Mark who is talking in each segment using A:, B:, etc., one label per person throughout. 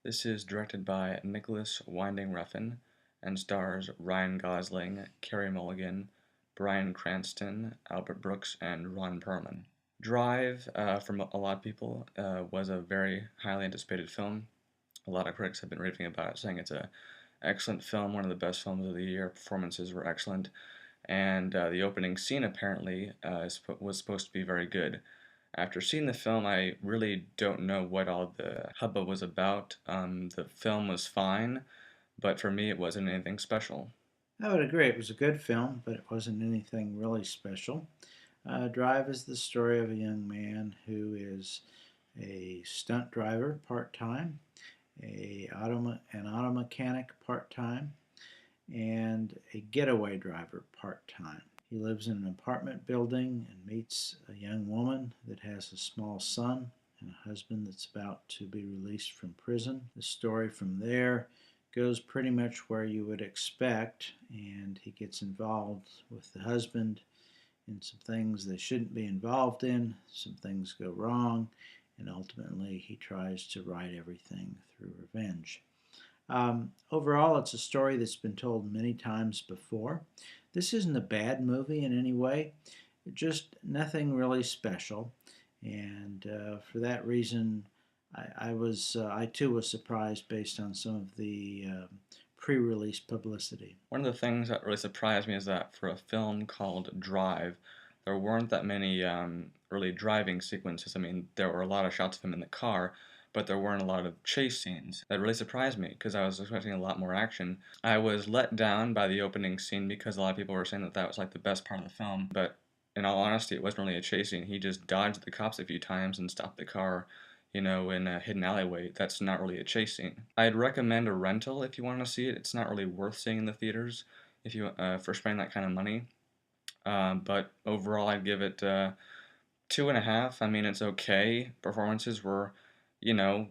A: This is directed by Nicholas Winding Refn and stars Ryan Gosling, Carey Mulligan, Bryan Cranston, Albert Brooks, and Ron Perlman. Drive, from a lot of people, was a very highly anticipated film. A lot of critics have been raving about it, saying it's an excellent film, one of the best films of the year. Performances were excellent, and the opening scene apparently was supposed to be very good. After seeing the film, I really don't know what all the hubbub was about. The film was fine, but for me, it wasn't anything special.
B: I would agree. It was a good film, but it wasn't anything really special. Drive is the story of a young man who is a stunt driver part time, an auto mechanic part time, and a getaway driver part time. He lives in an apartment building and meets a young woman that has a small son and a husband that's about to be released from prison. The story from there goes pretty much where you would expect, and he gets involved with the husband in some things they shouldn't be involved in. Some things go wrong, and ultimately he tries to right everything through revenge. Overall, it's a story that's been told many times before. This isn't a bad movie in any way, just nothing really special. And for that reason, I too was surprised based on some of the pre-release publicity.
A: One of the things that really surprised me is that for a film called Drive, there weren't that many really driving sequences. I mean, there were a lot of shots of him in the car, but there weren't a lot of chase scenes. That really surprised me because I was expecting a lot more action. I was let down by the opening scene because a lot of people were saying that that was like the best part of the film, but in all honesty, it wasn't really a chase scene. He just dodged the cops a few times and stopped the car, in a hidden alleyway. That's not really a chase scene. I'd recommend a rental if you want to see it. It's not really worth seeing in the theaters if you for spending that kind of money. But overall, I'd give it 2.5. I mean, it's okay. Performances were,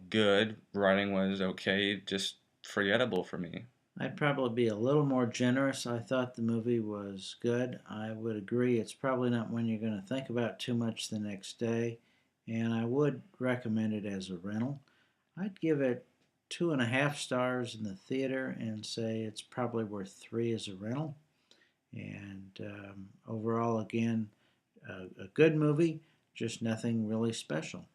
A: good. Writing was okay. Just forgettable for me.
B: I'd probably be a little more generous. I thought the movie was good. I would agree it's probably not one you're going to think about too much the next day, and I would recommend it as a rental. I'd give it 2.5 stars in the theater and say it's probably worth 3 as a rental. And overall, again, a good movie, just nothing really special.